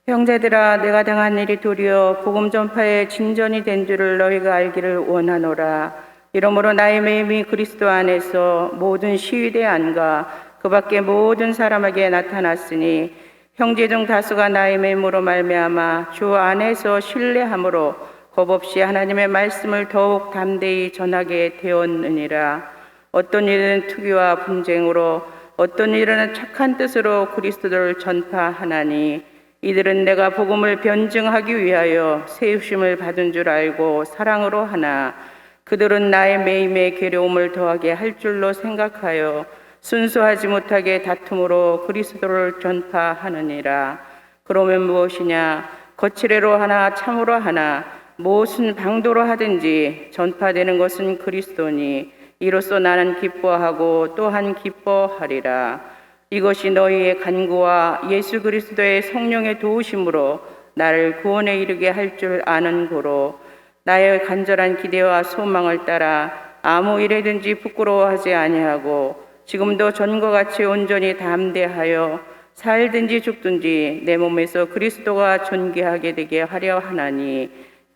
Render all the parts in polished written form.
형제들아, 내가 당한 일이 도리어 복음 전파의 진전이 된 줄을 너희가 알기를 원하노라. 이러므로 나의 매임이 그리스도 안에서 모든 시위대 안과 그 밖에 모든 사람에게 나타났으니, 형제 중 다수가 나의 매임으로 말미암아 주 안에서 신뢰함으로 겁없이 하나님의 말씀을 더욱 담대히 전하게 되었느니라. 어떤 일은 투기와 분쟁으로, 어떤 일은 착한 뜻으로 그리스도를 전파하나니, 이들은 내가 복음을 변증하기 위하여 세우심을 받은 줄 알고 사랑으로 하나, 그들은 나의 매임에 괴로움을 더하게 할 줄로 생각하여 순수하지 못하게 다툼으로 그리스도를 전파하느니라. 그러면 무엇이냐? 거칠애로 하나 참으로 하나 무엇은 방도로 하든지 전파되는 것은 그리스도니, 이로써 나는 기뻐하고 또한 기뻐하리라. 이것이 너희의 간구와 예수 그리스도의 성령의 도우심으로 나를 구원에 이르게 할 줄 아는 고로, 나의 간절한 기대와 소망을 따라 아무 일에든지 부끄러워하지 아니하고 지금도 전과 같이 온전히 담대하여 살든지 죽든지 내 몸에서 그리스도가 존귀하게 되게 하려 하나니,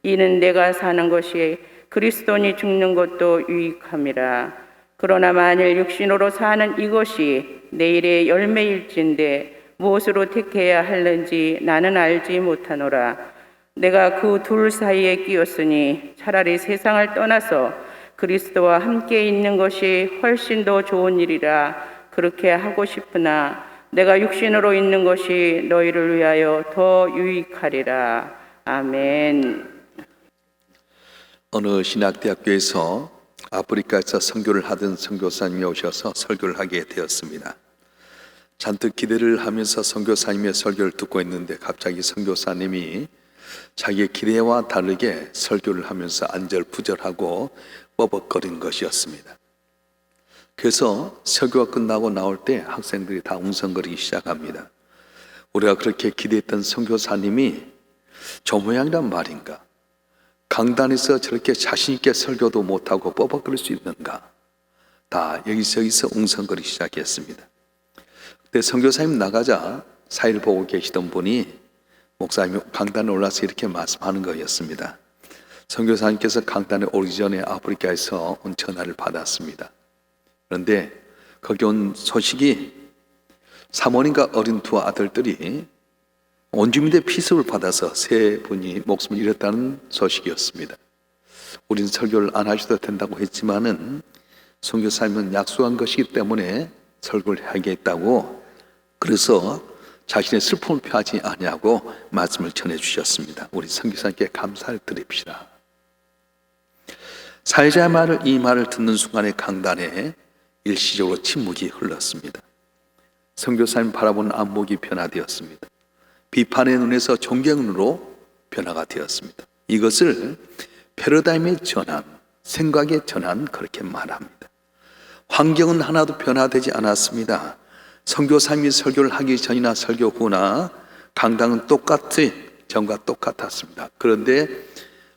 이는 내가 사는 것이 그리스도니 죽는 것도 유익함이라. 그러나 만일 육신으로 사는 이것이 내일의 열매일진데 무엇으로 택해야 할는지 나는 알지 못하노라. 내가 그 둘 사이에 끼었으니 차라리 세상을 떠나서 그리스도와 함께 있는 것이 훨씬 더 좋은 일이라 그렇게 하고 싶으나, 내가 육신으로 있는 것이 너희를 위하여 더 유익하리라. 아멘. 어느 신학대학교에서 아프리카에서 선교를 하던 선교사님이 오셔서 설교를 하게 되었습니다. 잔뜩 기대를 하면서 선교사님의 설교를 듣고 있는데 갑자기 선교사님이 자기의 기대와 다르게 설교를 하면서 안절부절하고 뻐벅거린 것이었습니다. 그래서 설교가 끝나고 나올 때 학생들이 다 웅성거리기 시작합니다. 우리가 그렇게 기대했던 선교사님이 저 모양이란 말인가? 강단에서 저렇게 자신있게 설교도 못하고 뻐벅거릴 수 있는가? 다 여기서 웅성거리기 시작했습니다. 그때 선교사님 나가자 사회를 보고 계시던 분이 목사님이 강단에 올라서 이렇게 말씀하는 거였습니다. 선교사님께서 강단에 오르기 전에 아프리카에서 온 전화를 받았습니다. 그런데 거기 온 소식이 사모님과 어린 두 아들들이 원주민대 피습을 받아서 세 분이 목숨을 잃었다는 소식이었습니다. 우리는 설교를 안 하셔도 된다고 했지만은 선교사님은 약속한 것이기 때문에 설교를 하겠다고, 그래서 자신의 슬픔을 표하지 아니하고 말씀을 전해 주셨습니다. 우리 선교사님께 감사를 드립시다. 사회자의 이 말을 듣는 순간에 강단에 일시적으로 침묵이 흘렀습니다. 선교사님 바라보는 안목이 변화되었습니다. 비판의 눈에서 존경으로 변화가 되었습니다. 이것을 패러다임의 전환, 생각의 전환, 그렇게 말합니다. 환경은 하나도 변화되지 않았습니다. 선교사님이 설교를 하기 전이나 설교 후나 강당은 전과 똑같았습니다. 그런데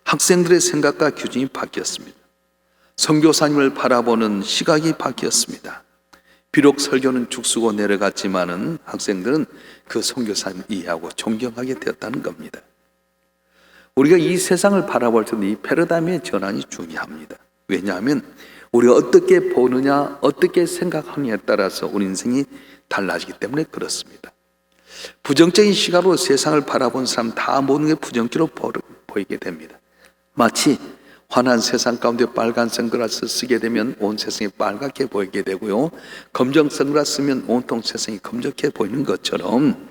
학생들의 생각과 기준이 바뀌었습니다. 선교사님을 바라보는 시각이 바뀌었습니다. 비록 설교는 죽쓰고 내려갔지만은 학생들은 그 선교사님을 이해하고 존경하게 되었다는 겁니다. 우리가 이 세상을 바라볼 때 이 패러다임의 전환이 중요합니다. 왜냐하면 우리가 어떻게 보느냐, 어떻게 생각하느냐에 따라서 우리 인생이 달라지기 때문에 그렇습니다. 부정적인 시각으로 세상을 바라본 사람 다 모든 게 부정적으로 보이게 됩니다. 마치 환한 세상 가운데 빨간 선글라스 쓰게 되면 온 세상이 빨갛게 보이게 되고요, 검정 선글라스 쓰면 온통 세상이 검정게 보이는 것처럼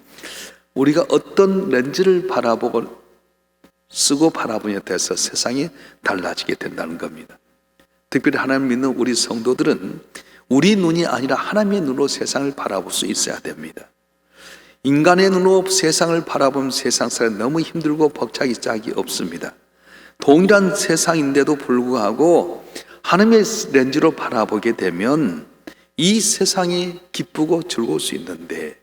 우리가 어떤 렌즈를 쓰고 바라보냐에 따라서 세상이 달라지게 된다는 겁니다. 특별히 하나님 믿는 우리 성도들은 우리 눈이 아니라 하나님의 눈으로 세상을 바라볼 수 있어야 됩니다. 인간의 눈으로 세상을 바라보면 세상 사람이 너무 힘들고 벅차기 짝이 없습니다. 동일한 세상인데도 불구하고 하나님의 렌즈로 바라보게 되면 이 세상이 기쁘고 즐거울 수 있는데,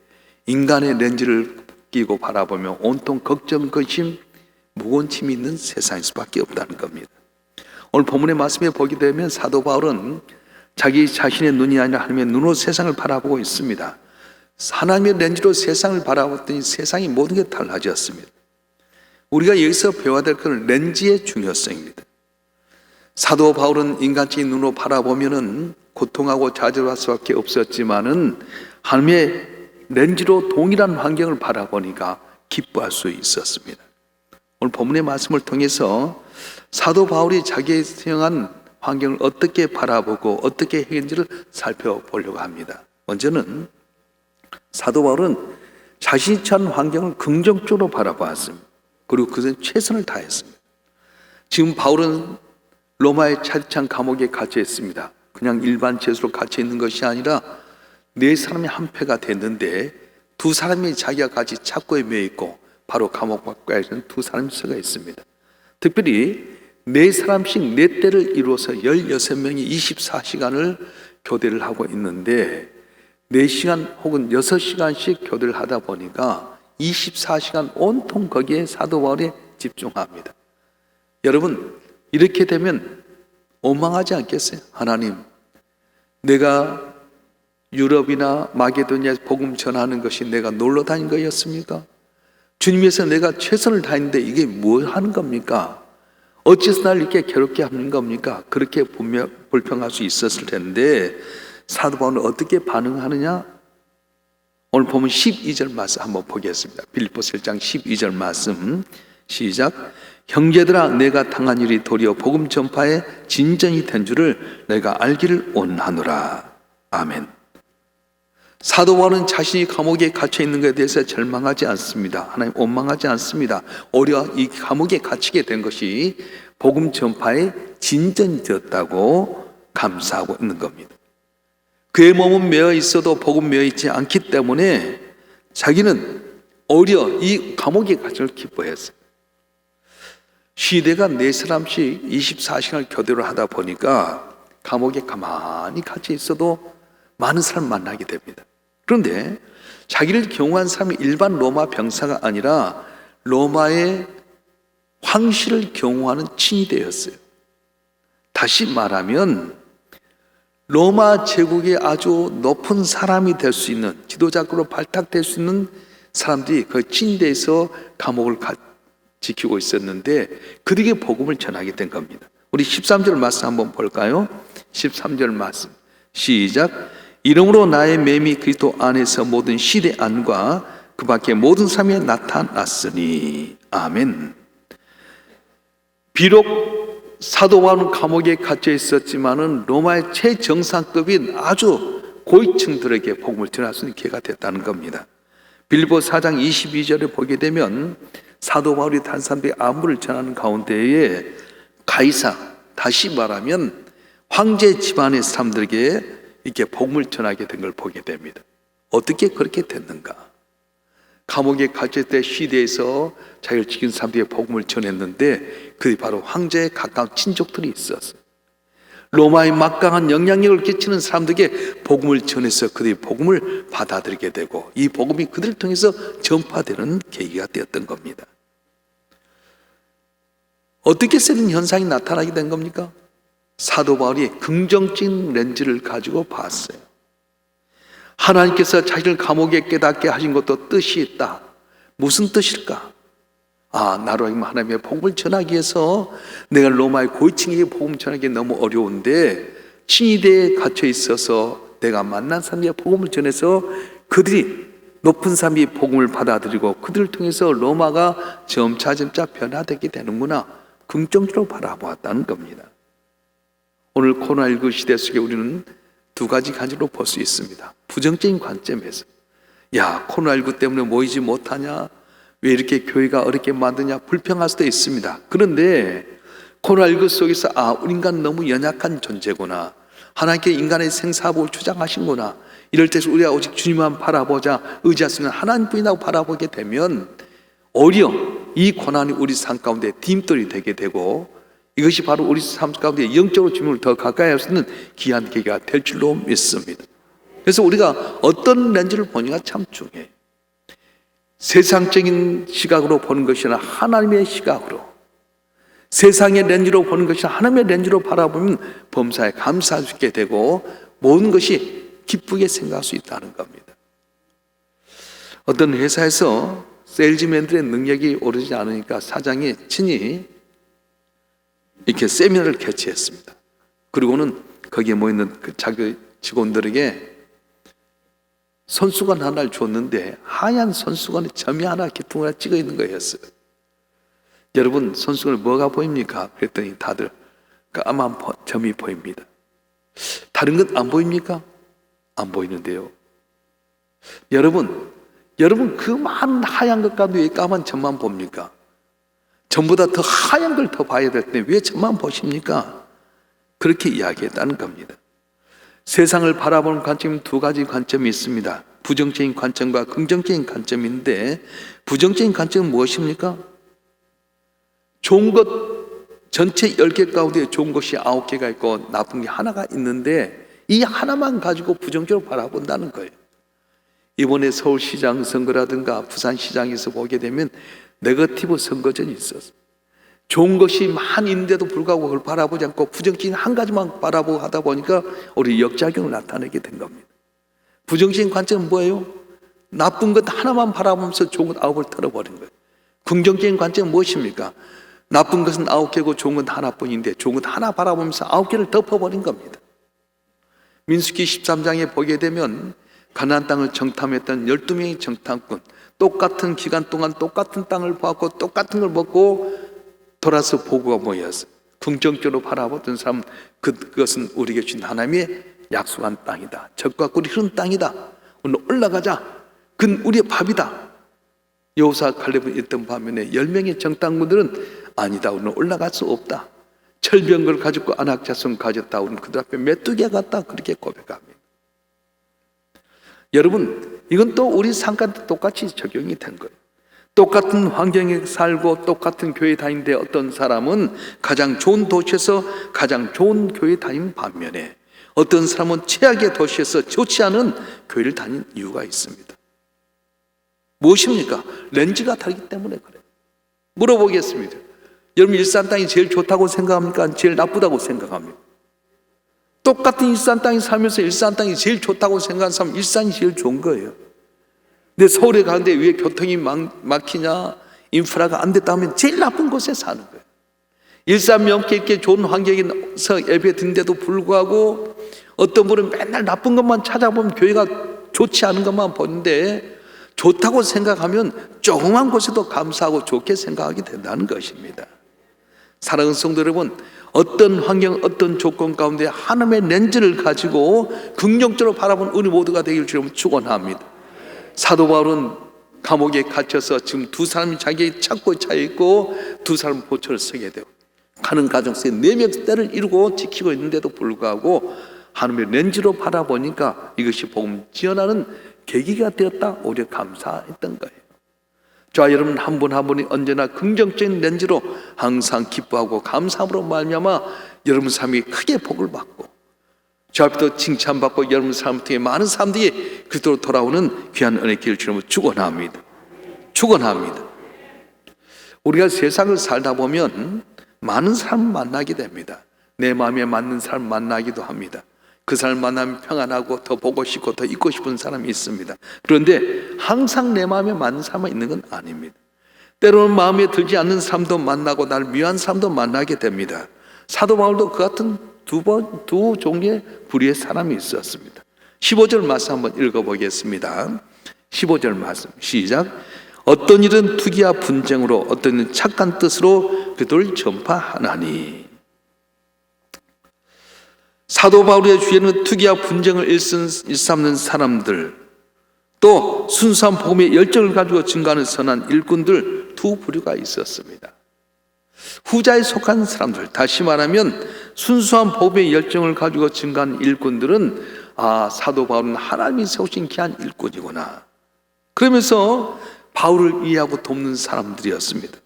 인간의 렌즈를 끼고 바라보면 온통 걱정, 근심, 무거운 짐이 있는 세상일 수밖에 없다는 겁니다. 오늘 본문의 말씀에 보게 되면 사도 바울은 자기 자신의 눈이 아니라 하나님의 눈으로 세상을 바라보고 있습니다. 하나님의 렌즈로 세상을 바라봤더니 세상이 모든 게 달라졌습니다. 우리가 여기서 배워야 될 것은 렌즈의 중요성입니다. 사도 바울은 인간적인 눈으로 바라보면은 고통하고 좌절할 수밖에 없었지만은 하나님의 렌즈로 동일한 환경을 바라보니까 기뻐할 수 있었습니다. 오늘 본문의 말씀을 통해서 사도 바울이 자기의 생활한 환경을 어떻게 바라보고 어떻게 했는지를 살펴보려고 합니다. 먼저는 사도 바울은 자신이 처한 환경을 긍정적으로 바라보았습니다. 그리고 그것은 최선을 다했습니다. 지금 바울은 로마의 차디찬 감옥에 갇혀 있습니다. 그냥 일반 죄수로 갇혀 있는 것이 아니라 네 사람이 한패가 됐는데 두 사람이 자기와 같이 착고에 매여 있고 바로 감옥 밖에는 두 사람이 서가 있습니다. 특별히 네 사람씩 네 때를 이루어서 16명이 24시간을 교대를 하고 있는데 4시간 혹은 6시간씩 교대를 하다 보니까 24시간 온통 거기에 사도 바울에 집중합니다. 여러분, 이렇게 되면 원망하지 않겠어요? 하나님, 내가 유럽이나 마게도니아에 복음 전하는 것이 내가 놀러 다닌 거였습니까? 주님께서 내가 최선을 다했는데 이게 뭐 하는 겁니까? 어째서 날 이렇게 괴롭게 하는 겁니까? 그렇게 불평할 수 있었을 텐데 사도 바울은 어떻게 반응하느냐? 오늘 보면 12절 말씀 한번 보겠습니다. 빌립보서 1장 12절 말씀 시작. 형제들아, 내가 당한 일이 도리어 복음 전파에 진전이 된 줄을 내가 알기를 원하노라. 아멘. 사도 바울은 자신이 감옥에 갇혀 있는 것에 대해서 절망하지 않습니다. 하나님 원망하지 않습니다. 오히려 이 감옥에 갇히게 된 것이 복음 전파에 진전이 되었다고 감사하고 있는 겁니다. 그의 몸은 매어 있어도 복음 매어 있지 않기 때문에 자기는 오히려 이 감옥에 갇힘을 기뻐했어요. 시대가 네 사람씩 24시간을 교대를 하다 보니까 감옥에 가만히 갇혀 있어도 많은 사람을 만나게 됩니다. 그런데 자기를 경호한 사람이 일반 로마 병사가 아니라 로마의 황실을 경호하는 칭의대였어요. 다시 말하면 로마 제국의 아주 높은 사람이 될 수 있는, 지도자급으로 발탁될 수 있는 사람들이 그 칭의대에서 감옥을 지키고 있었는데 그들에게 복음을 전하게 된 겁니다. 우리 13절 말씀 한번 볼까요? 13절 말씀 시작. 이러므로 나의 맴이 그리스도 안에서 모든 시대 안과 그 밖에 모든 삶에 나타났으니. 아멘. 비록 사도 바울은 감옥에 갇혀 있었지만은 로마의 최정상급인 아주 고위층들에게 복음을 전할 수 있는 기회가 됐다는 겁니다. 빌립보서 4장 22절에 보게 되면 사도 바울이 다른 사람들이 안부를 전하는 가운데에 가이사, 다시 말하면 황제 집안의 사람들에게 이렇게 복음을 전하게 된 걸 보게 됩니다. 어떻게 그렇게 됐는가? 감옥에 갇힐 때 시대에서 자기를 지킨 사람들에게 복음을 전했는데 그들이 바로 황제에 가까운 친족들이 있었어요. 로마의 막강한 영향력을 끼치는 사람들에게 복음을 전해서 그들이 복음을 받아들이게 되고 이 복음이 그들을 통해서 전파되는 계기가 되었던 겁니다. 어떻게 쓰는 현상이 나타나게 된 겁니까? 사도 바울이 긍정적인 렌즈를 가지고 봤어요. 하나님께서 자기를 감옥에 깨닫게 하신 것도 뜻이 있다. 무슨 뜻일까? 나로 하여금 하나님의 복음을 전하기 위해서 내가 로마의 고위층에게 복음 전하기 너무 어려운데 칭의대에 갇혀 있어서 내가 만난 사람에게 복음을 전해서 그들이 높은 사람이 복음을 받아들이고 그들을 통해서 로마가 점차점차 변화되게 되는구나. 긍정적으로 바라보았다는 겁니다. 오늘 코로나19 시대 속에 우리는 두 가지 관점으로 볼 수 있습니다. 부정적인 관점에서 코로나19 때문에 모이지 못하냐, 왜 이렇게 교회가 어렵게 만드냐 불평할 수도 있습니다. 그런데 코로나19 속에서 우리 인간 너무 연약한 존재구나, 하나님께 인간의 생사복을 주장하신구나, 이럴 때 우리가 오직 주님만 바라보자, 의지할 수 있는 하나님뿐이라고 바라보게 되면 오히려 이 고난이 우리 삶 가운데 디딤돌이 되게 되고 이것이 바로 우리 삶 가운데 영적으로 주님을 더 가까이 할 수 있는 귀한 계기가 될 줄로 믿습니다. 그래서 우리가 어떤 렌즈를 보느냐가 참 중요해요. 세상적인 시각으로 보는 것이 아니라 하나님의 시각으로, 세상의 렌즈로 보는 것이 아니라 하나님의 렌즈로 바라보면 범사에 감사할 수 있게 되고 모든 것이 기쁘게 생각할 수 있다는 겁니다. 어떤 회사에서 세일즈맨들의 능력이 오르지 않으니까 사장이 친히 이렇게 세미나를 개최했습니다. 그리고는 거기에 모이는 그 자기 직원들에게 손수건 하나를 줬는데 하얀 손수건에 점이 하나 기둥 하나 찍어 있는 거였어요. 여러분, 손수건에 뭐가 보입니까? 그랬더니 다들 까만 점이 보입니다. 다른 건 안 보입니까? 안 보이는데요. 여러분 그 많은 하얀 것 가운데 왜 까만 점만 봅니까? 전보다 더 하얀 걸 더 봐야 될 텐데 왜 점만 보십니까? 그렇게 이야기했다는 겁니다. 세상을 바라보는 관점이 두 가지 관점이 있습니다. 부정적인 관점과 긍정적인 관점인데, 부정적인 관점은 무엇입니까? 좋은 것 전체 10개 가운데 좋은 것이 9개가 있고 나쁜 게 하나가 있는데 이 하나만 가지고 부정적으로 바라본다는 거예요. 이번에 서울시장 선거라든가 부산시장에서 보게 되면 네거티브 선거전이 있었어요. 좋은 것이 많이 있는데도 불구하고 그걸 바라보지 않고 부정적인 한 가지만 바라보고 하다 보니까 우리 역작용을 나타내게 된 겁니다. 부정적인 관점은 뭐예요? 나쁜 것 하나만 바라보면서 좋은 것 9을 털어버린 거예요. 긍정적인 관점은 무엇입니까? 나쁜 것은 9개고 좋은 건 하나뿐인데 좋은 것 하나 바라보면서 9개를 덮어버린 겁니다. 민수기 13장에 보게 되면 가나안 땅을 정탐했던 12명의 정탐꾼, 똑같은 기간 동안 똑같은 땅을 보았고 똑같은 걸 먹고 돌아서 보고가 뭐였어요? 긍정적으로 바라보던 사람, 그것은 우리에게 주신 하나님의 약속한 땅이다. 적과 꿀이 흐른 땅이다. 오늘 올라가자. 그건 우리의 밥이다. 여호수아 갈렙은 있던 반면에 10명의 정탐꾼들은 아니다. 우리는 올라갈 수 없다. 철병걸 가지고 아낙 자손 가졌다. 우리는 그들 앞에 메뚜기가 같다. 그렇게 고백합니다. 여러분, 이건 또 우리 삶과도 똑같이 적용이 된 거예요. 똑같은 환경에 살고 똑같은 교회 다니는데 어떤 사람은 가장 좋은 도시에서 가장 좋은 교회 다니는 반면에 어떤 사람은 최악의 도시에서 좋지 않은 교회를 다니는 이유가 있습니다. 무엇입니까? 렌즈가 다르기 때문에 그래요. 물어보겠습니다. 여러분, 일산 땅이 제일 좋다고 생각합니까? 제일 나쁘다고 생각합니까? 똑같은 일산 땅에 살면서 일산 땅이 제일 좋다고 생각하는 사람은 일산이 제일 좋은 거예요. 근데 서울에 가는데 왜 교통이 막히냐, 인프라가 안 됐다 하면 제일 나쁜 곳에 사는 거예요. 일산 명계 있게 좋은 환경에서 예배 드는데도 불구하고 어떤 분은 맨날 나쁜 것만 찾아보면 교회가 좋지 않은 것만 보는데 좋다고 생각하면 조그만 곳에도 감사하고 좋게 생각하게 된다는 것입니다. 사랑하는 성도 여러분, 어떤 환경, 어떤 조건 가운데 하나님의 렌즈를 가지고 긍정적으로 바라본 우리 모두가 되길 주님 축원합니다. 사도 바울은 감옥에 갇혀서 지금 두 사람이 자기의 창고에 차여 있고 두 사람 보초를 서게 되고 가는 가정 속에 4명 때를 이루고 지키고 있는데도 불구하고 하나님의 렌즈로 바라보니까 이것이 복음 지원하는 계기가 되었다. 오히려 감사했던 거예요. 자, 여러분 한 분 한 분이 언제나 긍정적인 렌즈로 항상 기뻐하고 감사함으로 말미암아 여러분 삶이 크게 복을 받고 저 앞에도 칭찬받고 여러분 삶 통해 많은 사람들이 그대로 돌아오는 귀한 은혜 길을 주님을 축원합니다. 축원합니다. 우리가 세상을 살다 보면 많은 사람을 만나게 됩니다. 내 마음에 맞는 사람 만나기도 합니다. 그 사람 만나면 평안하고 더 보고 싶고 더 있고 싶은 사람이 있습니다. 그런데 항상 내 마음에 맞는 사람만 있는 건 아닙니다. 때로는 마음에 들지 않는 사람도 만나고 나를 미워하는 사람도 만나게 됩니다. 사도 바울도 그 같은 두 종류의 부류의 사람이 있었습니다. 15절 말씀 한번 읽어보겠습니다. 15절 말씀 시작. 어떤 일은 투기와 분쟁으로 어떤 일은 착한 뜻으로 그들을 전파하나니. 사도 바울의 주위에는 투기와 분쟁을 일삼는 사람들, 또 순수한 복음의 열정을 가지고 증거하는 선한 일꾼들 두 부류가 있었습니다. 후자에 속한 사람들, 다시 말하면 순수한 복음의 열정을 가지고 증거하는 일꾼들은 사도 바울은 하나님이 세우신 귀한 일꾼이구나, 그러면서 바울을 이해하고 돕는 사람들이었습니다.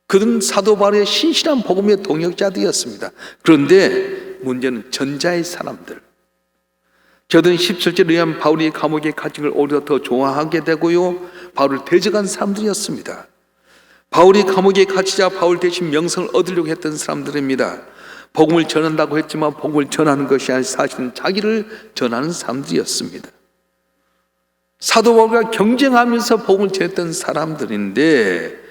그들은 사도 바울의 신실한 복음의 동역자들이었습니다. 그런데 문제는 전자의 사람들, 저들은 17절에 의하면 바울이 감옥에 갇힌 걸 오히려 더 좋아하게 되고요, 바울을 대적한 사람들이었습니다. 바울이 감옥에 갇히자 바울 대신 명성을 얻으려고 했던 사람들입니다. 복음을 전한다고 했지만 복음을 전하는 것이 아니라 사실은 자기를 전하는 사람들이었습니다. 사도 바울과 경쟁하면서 복음을 전했던 사람들인데,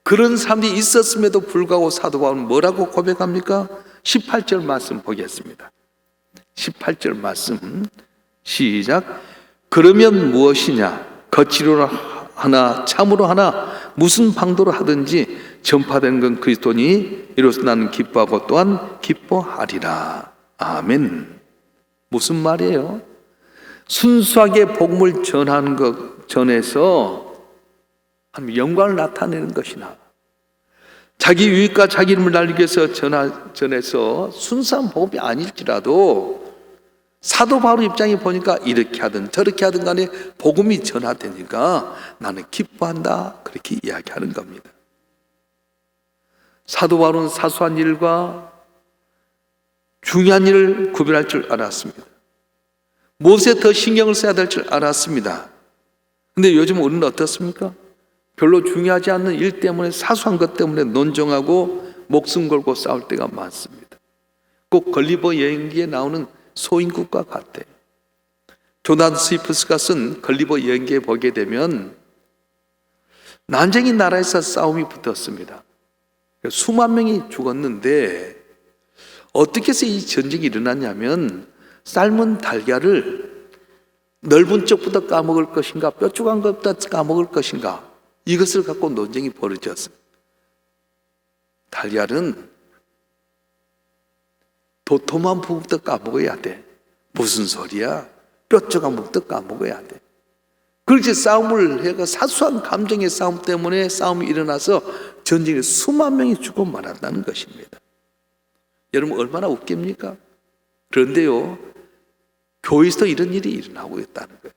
그런 사람들이 있었음에도 불구하고 사도 바울은 뭐라고 고백합니까? 18절 말씀 보겠습니다. 18절 말씀 시작. 그러면 무엇이냐? 거칠로 하나 참으로 하나 무슨 방도로 하든지 전파되는 건 그리스도니 이로써 나는 기뻐하고 또한 기뻐하리라. 아멘. 무슨 말이에요? 순수하게 복음을 전하는 것 전해서 하나님의 영광을 나타내는 것이나, 자기 유익과 자기 이름을 날리기 위해서 전해서 순수한 복음이 아닐지라도 사도 바울 입장에 보니까 이렇게 하든 저렇게 하든 간에 복음이 전하되니까 나는 기뻐한다, 그렇게 이야기하는 겁니다. 사도 바울은 사소한 일과 중요한 일을 구별할 줄 알았습니다. 무엇에 더 신경을 써야 될 줄 알았습니다. 근데 요즘 우리는 어떻습니까? 별로 중요하지 않는 일 때문에, 사소한 것 때문에 논쟁하고 목숨 걸고 싸울 때가 많습니다. 꼭 걸리버 여행기에 나오는 소인국과 같아요. 조난 스위프스가 쓴 걸리버 여행기에 보게 되면 난쟁이 나라에서 싸움이 붙었습니다. 수만 명이 죽었는데 어떻게 해서 이 전쟁이 일어났냐면, 삶은 달걀을 넓은 쪽부터 까먹을 것인가 뾰족한 것부터 까먹을 것인가, 이것을 갖고 논쟁이 벌어졌어요. 달걀은 도톰한 부분부터 까먹어야 돼. 무슨 소리야? 뾰족한 부분부터 까먹어야 돼. 그렇게 싸움을 해가 사소한 감정의 싸움 때문에 싸움이 일어나서 전쟁에 수만 명이 죽고 말았다는 것입니다. 여러분, 얼마나 웃깁니까? 그런데요, 교회에서 이런 일이 일어나고 있다는 거예요.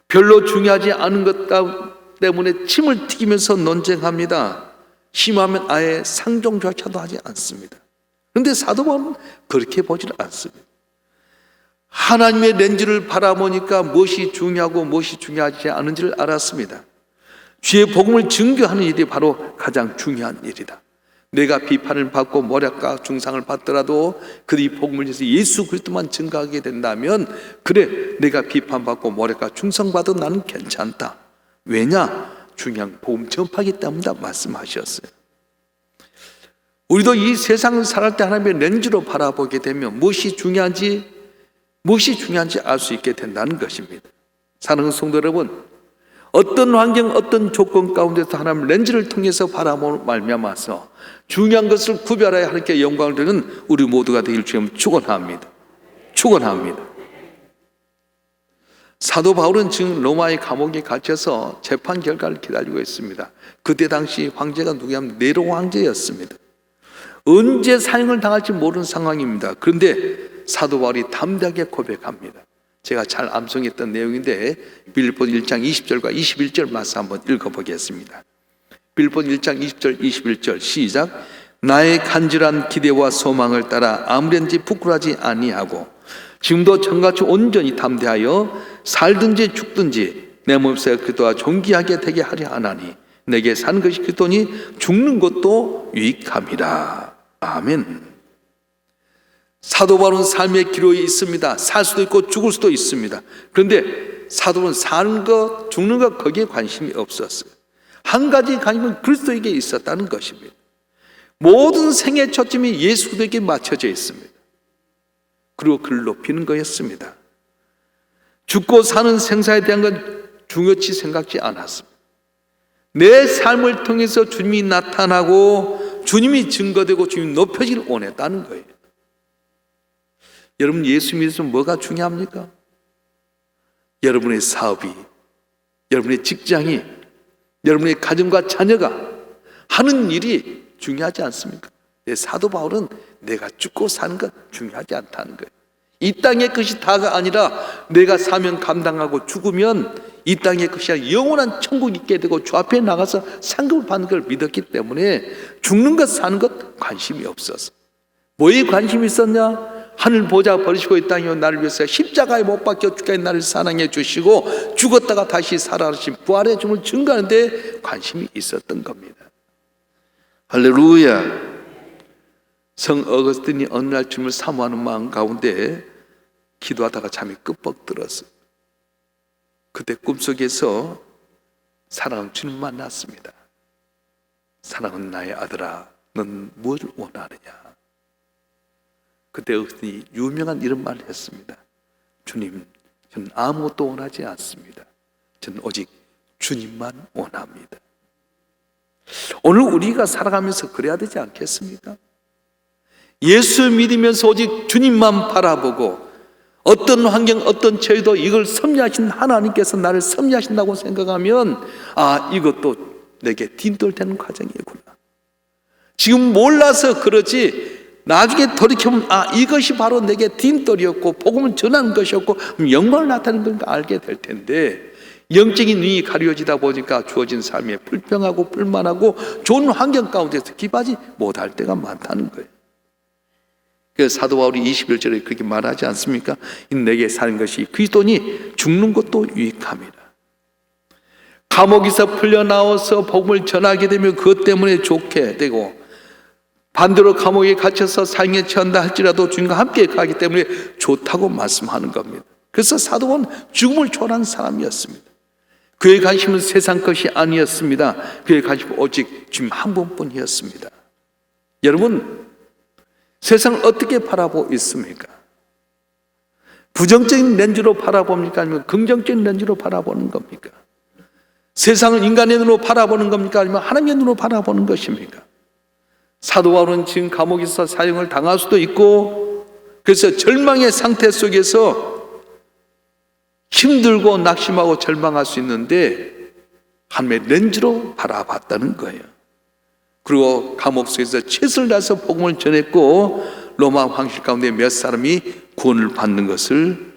별로 중요하지 않은 것 때문에 침을 튀기면서 논쟁합니다. 심하면 아예 상종조차도 하지 않습니다. 그런데 사도 바울은 그렇게 보질 않습니다. 하나님의 렌즈를 바라보니까 무엇이 중요하고 무엇이 중요하지 않은지를 알았습니다. 주의 복음을 증거하는 일이 바로 가장 중요한 일이다. 내가 비판을 받고 모략과 중상을 받더라도 그들이 복음을 위해서 예수 그리스도만 증거하게 된다면, 그래, 내가 비판받고 모략과 중상받아도 나는 괜찮다. 왜냐? 중요한 복음 전파하기 때문이다 말씀하셨어요. 우리도 이 세상을 살아갈 때 하나님의 렌즈로 바라보게 되면 무엇이 중요한지 알 수 있게 된다는 것입니다. 사랑하는 성도 여러분, 어떤 환경, 어떤 조건 가운데서 하나님 렌즈를 통해서 바라보는 말미암아서 중요한 것을 구별하여 하나님께 영광을 드리는 우리 모두가 되길 주님 축원합니다. 축원합니다. 사도 바울은 지금 로마의 감옥에 갇혀서 재판 결과를 기다리고 있습니다. 그때 당시 황제가 누구냐면 네로 황제였습니다. 언제 사형을 당할지 모르는 상황입니다. 그런데 사도 바울이 담대하게 고백합니다. 제가 잘 암송했던 내용인데 빌립보서 1장 20절과 21절 말씀 한번 읽어보겠습니다. 빌립보서 1장 20절 21절 시작. 나의 간절한 기대와 소망을 따라 아무런지 부끄러워하지 아니하고 지금도 전같이 온전히 담대하여 살든지 죽든지 내 몸속에 그리스도와 존귀하게 되게 하려 하나니 내게 사는 것이 그리스도니 죽는 것도 유익함이라. 아멘. 사도 바울은 삶의 기로에 있습니다. 살 수도 있고 죽을 수도 있습니다. 그런데 사도는 사는 것, 죽는 것 거기에 관심이 없었어요. 한 가지 관심은 그리스도에게 있었다는 것입니다. 모든 생의 초점이 예수 그리스도에게 맞춰져 있습니다. 그리고 그를 높이는 거였습니다. 죽고 사는 생사에 대한 건 중요치 생각지 않았습니다. 내 삶을 통해서 주님이 나타나고 주님이 증거되고 주님이 높여지길 원했다는 거예요. 여러분, 예수 믿어서 뭐가 중요합니까? 여러분의 사업이, 여러분의 직장이, 여러분의 가정과 자녀가 하는 일이 중요하지 않습니까? 사도 바울은 내가 죽고 사는 것 중요하지 않다는 거예요. 이 땅의 것이 다가 아니라 내가 사명 감당하고 죽으면 이 땅의 것이 아니라 영원한 천국이 있게 되고 주 앞에 나가서 상급을 받는 걸 믿었기 때문에 죽는 것 사는 것 관심이 없었어. 뭐에 관심이 있었냐? 하늘 보좌 버리시고 이 땅에 나를 위해서 십자가에 못 박혀 죽게 나를 사랑해 주시고 죽었다가 다시 살아나신 부활의 주님을 증거하는 데 관심이 있었던 겁니다. 할렐루야. 성 어거스틴이 어느 날 주님을 사모하는 마음 가운데 기도하다가 잠이 끄뻑 들었어요. 그때 꿈속에서 사랑하는 주님 만났습니다. 사랑하는 나의 아들아, 넌 무엇을 원하느냐? 그때 그분이 유명한 이런 말을 했습니다. 주님, 저는 아무것도 원하지 않습니다. 저는 오직 주님만 원합니다. 오늘 우리가 살아가면서 그래야 되지 않겠습니까? 예수 믿으면서 오직 주님만 바라보고 어떤 환경, 어떤 처해도 이걸 섭리하신 하나님께서 나를 섭리하신다고 생각하면 이것도 내게 딘돌되는 과정이구나. 지금 몰라서 그러지 나중에 돌이켜보면 이것이 바로 내게 딘돌이었고 복음을 전하는 것이었고 영광을 나타내는 걸 알게 될 텐데, 영적인 눈이 가려지다 보니까 주어진 삶에 불평하고 불만하고 좋은 환경 가운데서 기뻐하지 못할 때가 많다는 거예요. 그래서 사도 바울이 21절에 그렇게 말하지 않습니까? 내게 사는 것이 그리스도니 죽는 것도 유익함이라. 감옥에서 풀려나와서 복음을 전하게 되면 그것 때문에 좋게 되고, 반대로 감옥에 갇혀서 사형에 처한다 할지라도 주님과 함께 가기 때문에 좋다고 말씀하는 겁니다. 그래서 사도 바울은 죽음을 초월한 사람이었습니다. 그의 관심은 세상 것이 아니었습니다. 그의 관심은 오직 주님 한 분뿐이었습니다. 여러분, 세상을 어떻게 바라보고 있습니까? 부정적인 렌즈로 바라봅니까? 아니면 긍정적인 렌즈로 바라보는 겁니까? 세상을 인간의 눈으로 바라보는 겁니까? 아니면 하나님의 눈으로 바라보는 것입니까? 사도 바울은 지금 감옥에서 사형을 당할 수도 있고, 그래서 절망의 상태 속에서 힘들고 낙심하고 절망할 수 있는데 하나님의 렌즈로 바라봤다는 거예요. 그리고 감옥 속에서 최선을 다해서 복음을 전했고, 로마 황실 가운데 몇 사람이 구원을 받는 것을,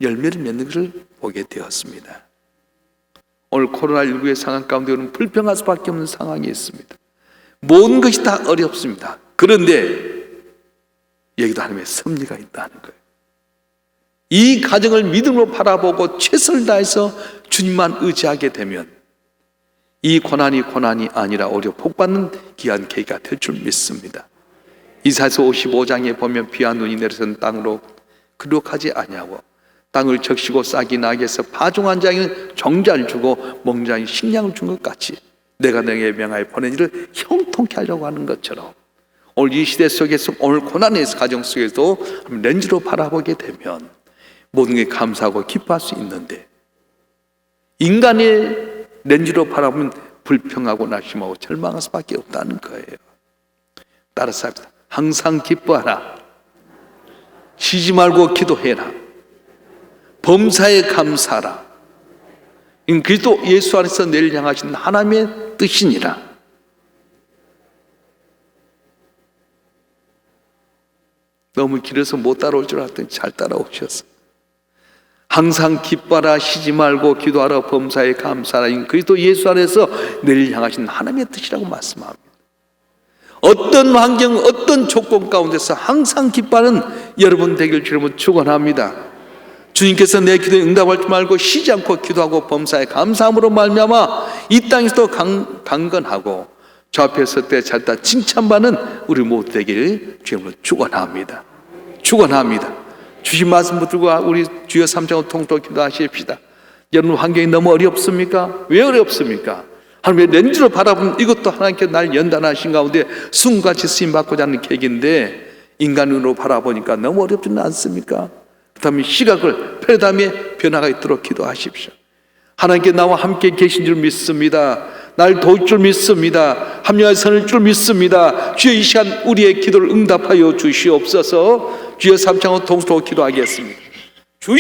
열매를 맺는 것을 보게 되었습니다. 오늘 코로나19의 상황 가운데 우리는 불평할 수밖에 없는 상황이 있습니다. 모든 것이 다 어렵습니다. 그런데 여기도 하나님의 섭리가 있다는 거예요. 이 가정을 믿음으로 바라보고 최선을 다해서 주님만 의지하게 되면 이 고난이 아니라 오히려 복받는 귀한 계기가 될 줄 믿습니다. 이사야서 55장에 보면 비와 눈이 내려선 땅으로 그룩하지 아니하고 땅을 적시고 싹이 나게 해서 파종한 자에게는 정자를 주고 멍자에게 식량을 준 것 같이 내가 너에게 명하여 보낸 일을 형통케 하려고 하는 것처럼, 오늘 이 시대 속에서, 오늘 고난의 가정 속에서 렌즈로 바라보게 되면 모든 게 감사하고 기뻐할 수 있는데, 인간의 렌즈로 바라보면 불평하고 낙심하고 절망할 수밖에 없다는 거예요. 따라서 합니다. 항상 기뻐하라. 쉬지 말고 기도해라. 범사에 감사하라. 그리스도 예수 안에서 내를 향하신 하나님의 뜻이니라. 너무 길어서 못 따라올 줄 알았더니 잘 따라오셨어요. 항상 기뻐하라, 쉬지 말고 기도하라, 범사에 감사하라. 그리스도 예수 안에서 내를 향하신 하나님의 뜻이라고 말씀합니다. 어떤 환경, 어떤 조건 가운데서 항상 기뻐하는 여러분 되길 주님은 축원합니다. 주님께서 내 기도에 응답할 줄 말고 쉬지 않고 기도하고 범사에 감사함으로 말미암아 이 땅에서도 강건하고 저 앞에 설 때 잘다 칭찬받는 우리 모두 되길 주님으로 축원합니다. 축원합니다. 주신 말씀 붙들고 우리 주여 3장을 통독 기도하십시다. 여러분 환경이 너무 어렵습니까? 왜 어렵습니까? 하나님의 렌즈로 바라보면 이것도 하나님께서 날 연단하신 가운데 순간같이 쓰임받고자 하는 계기인데, 인간으로 바라보니까 너무 어렵지는 않습니까? 그 다음에 시각을 패러다임의 변화가 있도록 기도하십시오. 하나님께 나와 함께 계신 줄 믿습니다. 날 도울 줄 믿습니다. 합리화의 선을 줄 믿습니다. 주여 이 시간 우리의 기도를 응답하여 주시옵소서. 주여 3창으로 통수로 기도하겠습니다. 주여!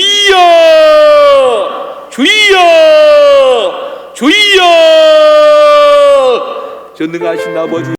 주여! 주여! 전능하신 아버지